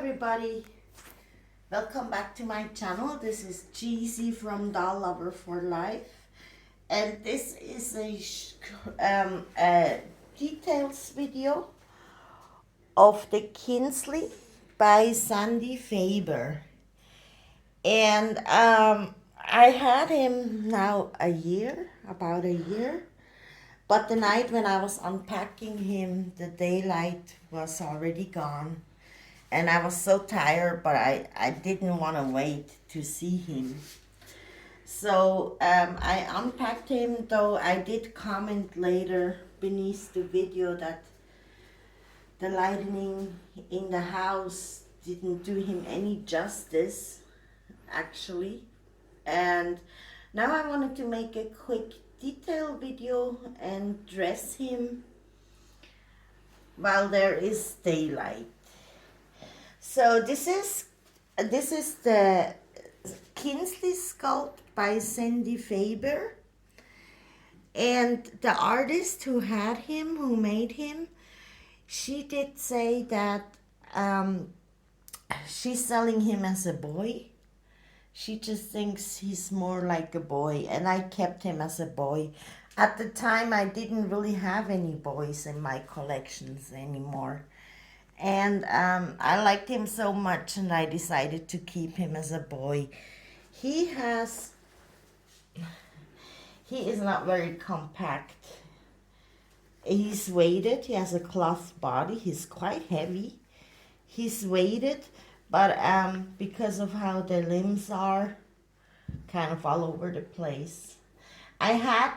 everybody, welcome back to my channel. This is Cheesy from Doll Lover for Life, and this is a details video of the Kinsley by Faber. And I had him now about a year, but the night when I was unpacking him, the daylight was already gone. And I was so tired, but I didn't want to wait to see him. So I unpacked him, though I did comment later beneath the video that the lighting in the house didn't do him any justice, actually. And now I wanted to make a quick detail video and dress him while there is daylight. So this is the Kinsley sculpt by Faber, and the artist who made him, she did say that she's selling him as a boy. She just thinks he's more like a boy, and I kept him as a boy. At the time, I didn't really have any boys in my collections anymore. And I liked him so much, and I decided to keep him as a boy. He is not very compact. He's weighted. He has a cloth body. He's quite heavy. He's weighted, but because of how the limbs are kind of all over the place. I had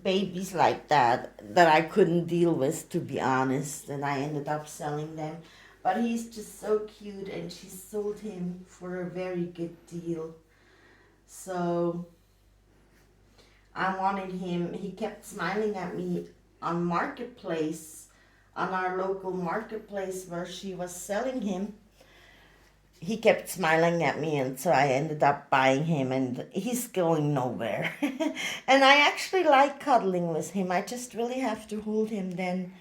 babies like that I couldn't deal with, to be honest, and I ended up selling them. But he's just so cute, and she sold him for a very good deal. So I wanted him. He kept smiling at me on Marketplace, on our local marketplace where she was selling him. He kept smiling at me, and so I ended up buying him, and he's going nowhere. And I actually like cuddling with him. I just really have to hold him then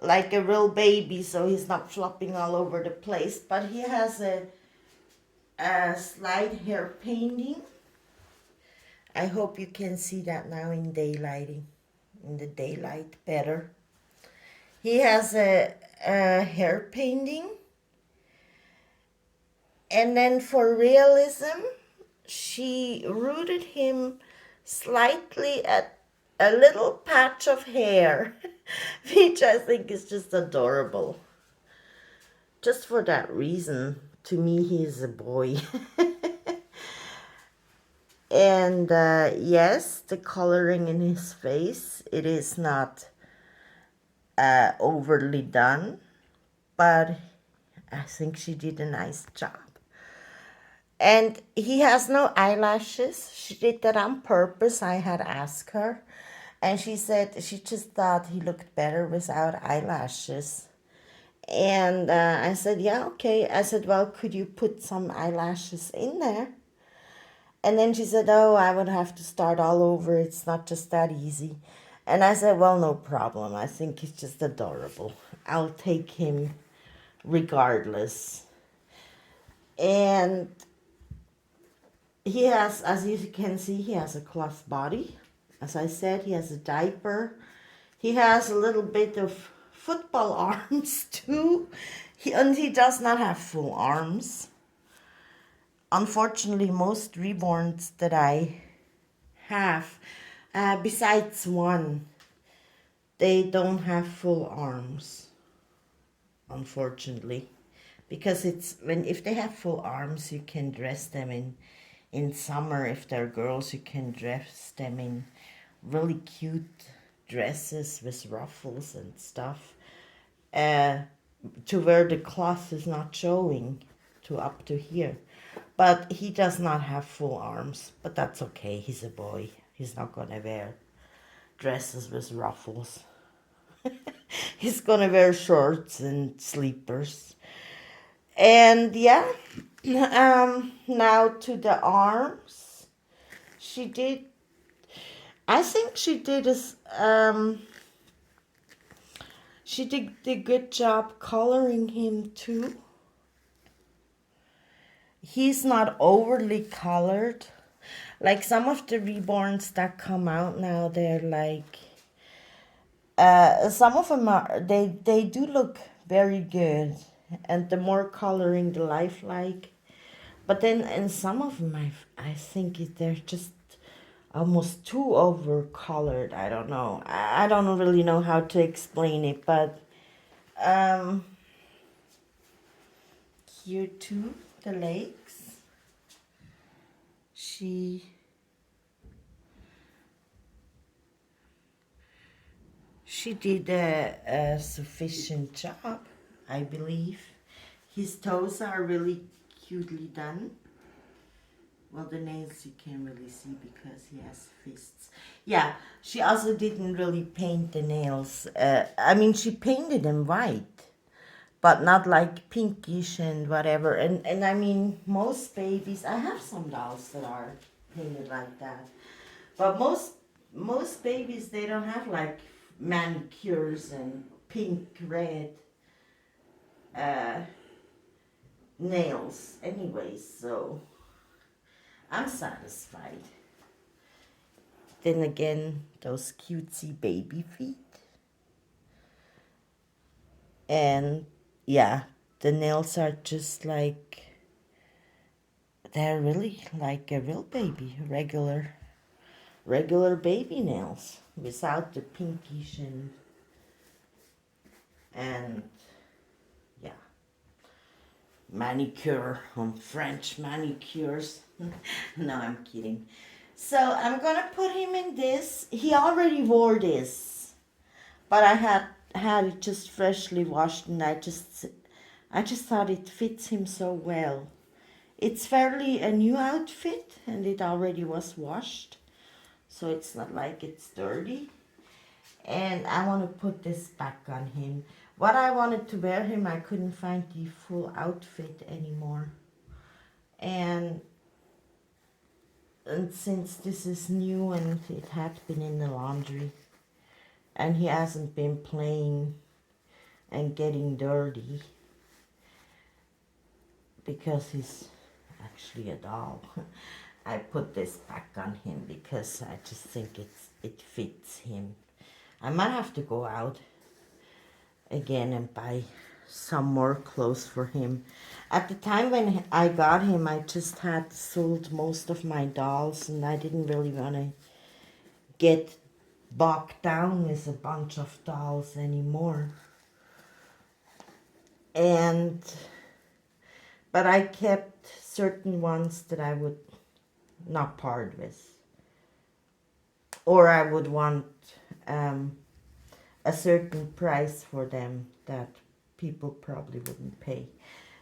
like a real baby so he's not flopping all over the place. But he has a slight hair painting. I hope you can see that now in the daylight better. He has a hair painting. And then for realism, she rooted him slightly at a little patch of hair, which I think is just adorable. Just for that reason, to me, he is a boy. And yes, the coloring in his face, it is not overly done, but I think she did a nice job. And he has no eyelashes. She did that on purpose. I had asked her, and she said she just thought he looked better without eyelashes. And I said, yeah, okay. I said, well, could you put some eyelashes in there? And then she said, oh, I would have to start all over. It's not just that easy. And I said, well, no problem. I think he's just adorable. I'll take him regardless. And he has, as you can see, he has a cloth body. As I said, he has a diaper. He has a little bit of football arms too. And he does not have full arms. Unfortunately, most reborns that I have, besides one, they don't have full arms, unfortunately. Because if they have full arms, you can dress them in summer. If they're girls, you can dress them in really cute dresses with ruffles and stuff, to where the cloth is not showing to up to here. But he does not have full arms, but that's okay. He's a boy. He's not gonna wear dresses with ruffles. He's gonna wear shorts and sleepers. And yeah, now to the arms. I think she did a good job coloring him too. he's not overly colored. Like some of the Reborns that come out now, they're like, some of them are, they do look very good. And the more coloring, the lifelike. But then in some of them, I think they're just almost too over colored. I don't know. I don't really know how to explain it, but um, here too, the legs. She did a sufficient job, I believe. His toes are really cutely done. Well, the nails you can't really see because he has fists. Yeah, she also didn't really paint the nails. I mean, she painted them white, but not like pinkish and whatever. And I mean, most babies, I have some dolls that are painted like that. But most babies, they don't have like manicures and pink, red nails anyways, so I'm satisfied. Then again, those cutesy baby feet. And yeah, the nails are just like, they're really like a real baby, regular baby nails without the pinkish and yeah, manicure on French manicures. No, I'm kidding. So I'm gonna put him in this. He already wore this, but I had it just freshly washed, and I just thought it fits him so well. It's fairly a new outfit, and it already was washed, so it's not like it's dirty. And I want to put this back on him. What I wanted to wear him, I couldn't find the full outfit anymore. And since this is new and it had been in the laundry, and he hasn't been playing and getting dirty, because he's actually a doll, I put this back on him because I just think it fits him. I might have to go out again and buy some more clothes for him. At the time when I got him, I just had sold most of my dolls, and I didn't really want to get bogged down with a bunch of dolls anymore. But I kept certain ones that I would not part with, or I would want a certain price for them that people probably wouldn't pay.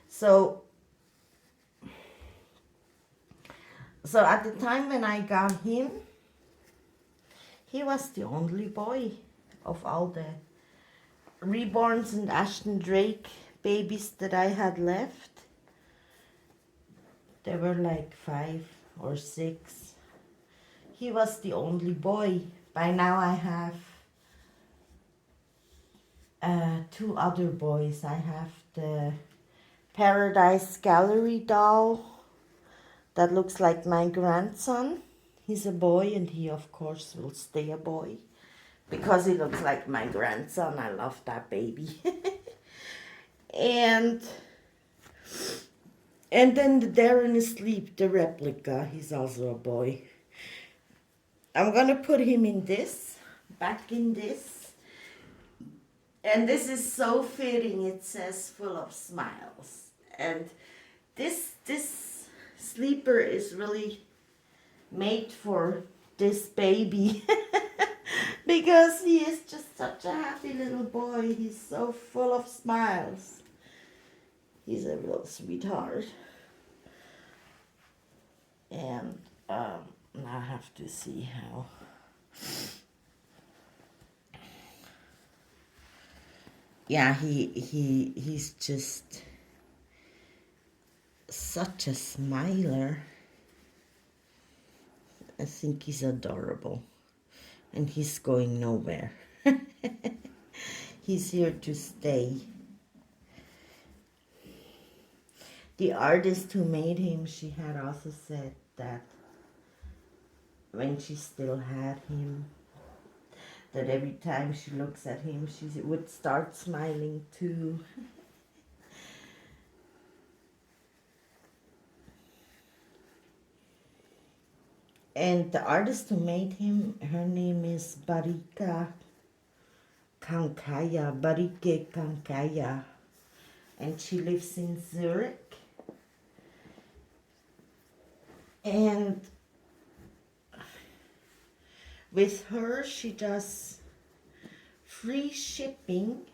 So at the time when I got him, he was the only boy of all the Reborns and Ashton Drake babies that I had left. There were like 5 or 6. He was the only boy. By now I have 2 other boys. I have the Paradise Gallery doll that looks like my grandson. He's a boy, and he of course will stay a boy because he looks like my grandson. I love that baby. and then the Darren Asleep, the replica, he's also a boy. I'm gonna put him in this, back in this. And this is so fitting. It says full of smiles. And this sleeper is really made for this baby. Because he is just such a happy little boy. He's so full of smiles. He's a real sweetheart. And I have to see how. Yeah, he's just such a smiler. I think he's adorable. And he's going nowhere. He's here to stay. The artist who made him, she had also said that when she still had him, that every time she looks at him, she would start smiling too. And the artist who made him, her name is Barike Kankaya, and she lives in Zurich. And with her, she does free shipping.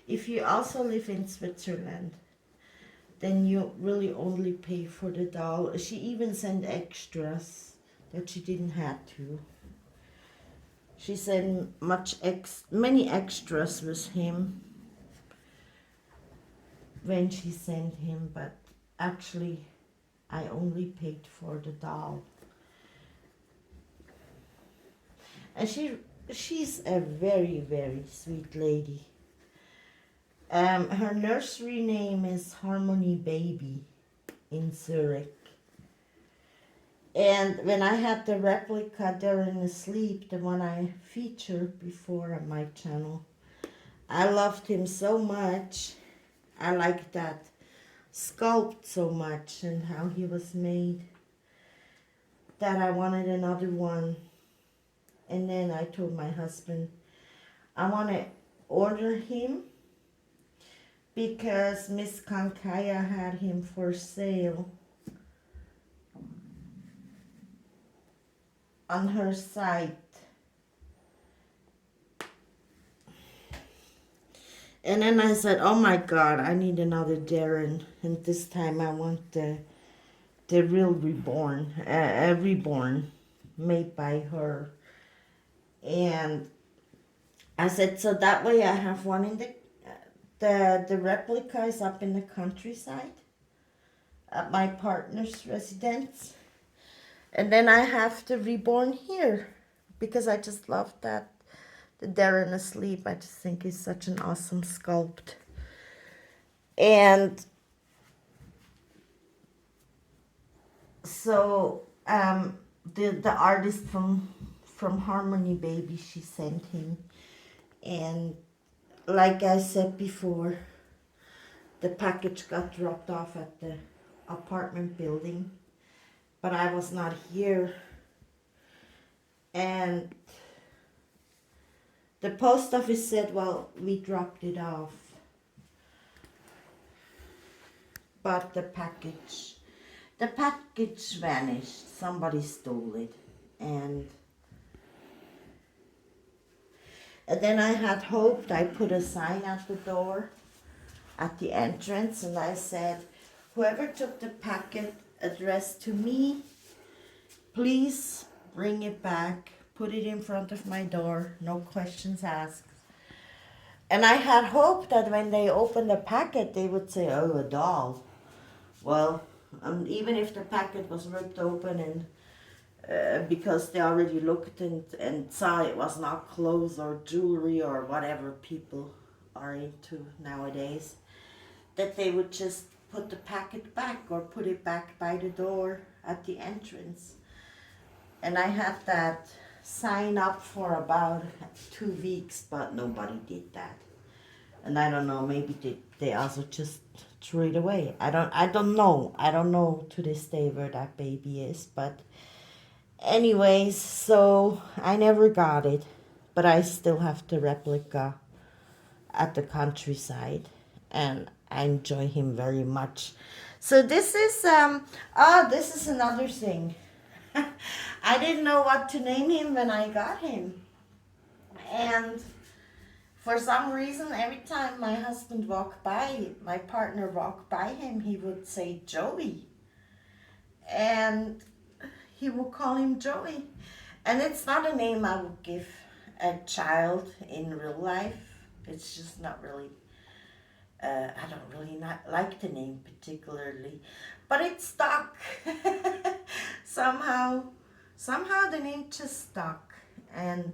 If you also live in Switzerland, then you really only pay for the doll. She even sent extras that she didn't have to. She sent many extras with him when she sent him, but actually I only paid for the doll. And she's a very, very sweet lady. Her nursery name is Harmony Baby in Zurich. And when I had the replica Darren Asleep, the one I featured before on my channel, I loved him so much. I liked that sculpt so much and how he was made that I wanted another one. And then I told my husband, I want to order him because Miss Kankaya had him for sale on her site. And then I said, oh my God, I need another Darren. And this time I want the real Reborn, Reborn, made by her. And I said, so that way I have one in the replica is up in the countryside at my partner's residence. And then I have the Reborn here because I just love that. The Darren Asleep, I just think is such an awesome sculpt. And so the artist from Harmony Baby, she sent him. And like I said before, the package got dropped off at the apartment building, but I was not here. And the post office said, well, we dropped it off. But the package vanished. Somebody stole it. And then I had hoped, I put a sign at the door, at the entrance, and I said, whoever took the packet addressed to me, please bring it back, put it in front of my door, no questions asked. And I had hoped that when they opened the packet, they would say, oh, a doll. Well, even if the packet was ripped open and because they already looked and saw it was not clothes or jewelry or whatever people are into nowadays, that they would just put the packet back or put it back by the door at the entrance. And I had that sign up for about 2 weeks, but nobody did that. And I don't know, maybe they also just threw it away. I don't know to this day where that baby is, but anyways, so I never got it, but I still have the replica at the countryside, and I enjoy him very much. So this is this is another thing. I didn't know what to name him when I got him, and for some reason, every time my husband walked by, my partner walked by him, he would say Joey, and he would call him Joey. And it's not a name I would give a child in real life. It's just not really, I don't really not like the name particularly, but it stuck. Somehow the name just stuck, and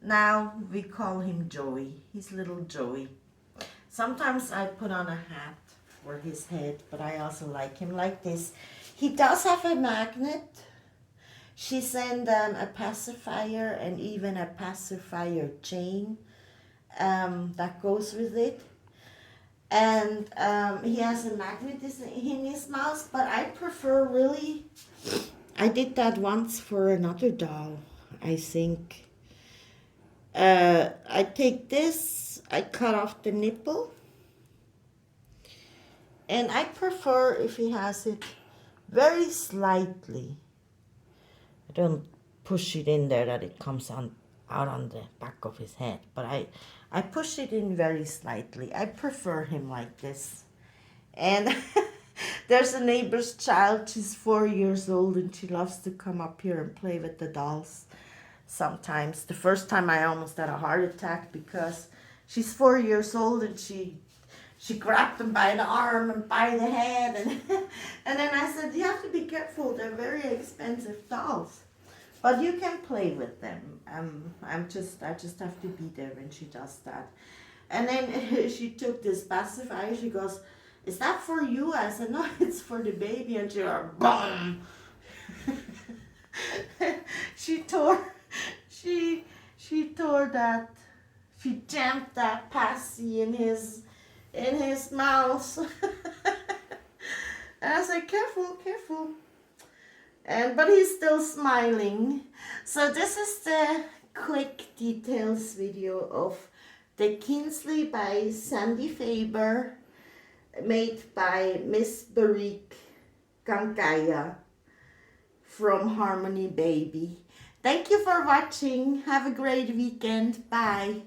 now we call him Joey. He's little Joey. Sometimes I put on a hat for his head, but I also like him like this. He does have a magnet. She sent a pacifier and even a pacifier chain that goes with it. And he has a magnet in his mouth, but I prefer really, I did that once for another doll, I think. I take this, I cut off the nipple, and I prefer if he has it very slightly. I don't push it in there that it comes out on the back of his head, but I push it in very slightly. I prefer him like this. And there's a neighbor's child, she's 4 years old, and she loves to come up here and play with the dolls sometimes. The first time I almost had a heart attack because she's 4 years old and she grabbed them by the arm and by the head, and then I said, you have to be careful, they're very expensive dolls. But you can play with them. I just have to be there when she does that. And then she took this pacifier. She goes, "Is that for you?" I said, "No, it's for the baby." And she went, boom. she tore that. She jammed that passy in his mouth. And I said, "Careful, careful." But he's still smiling. So this is the quick details video of the Kinsley by Sandy Faber, made by Miss Barik Kankaya from Harmony Baby. Thank you for watching. Have a great weekend. Bye.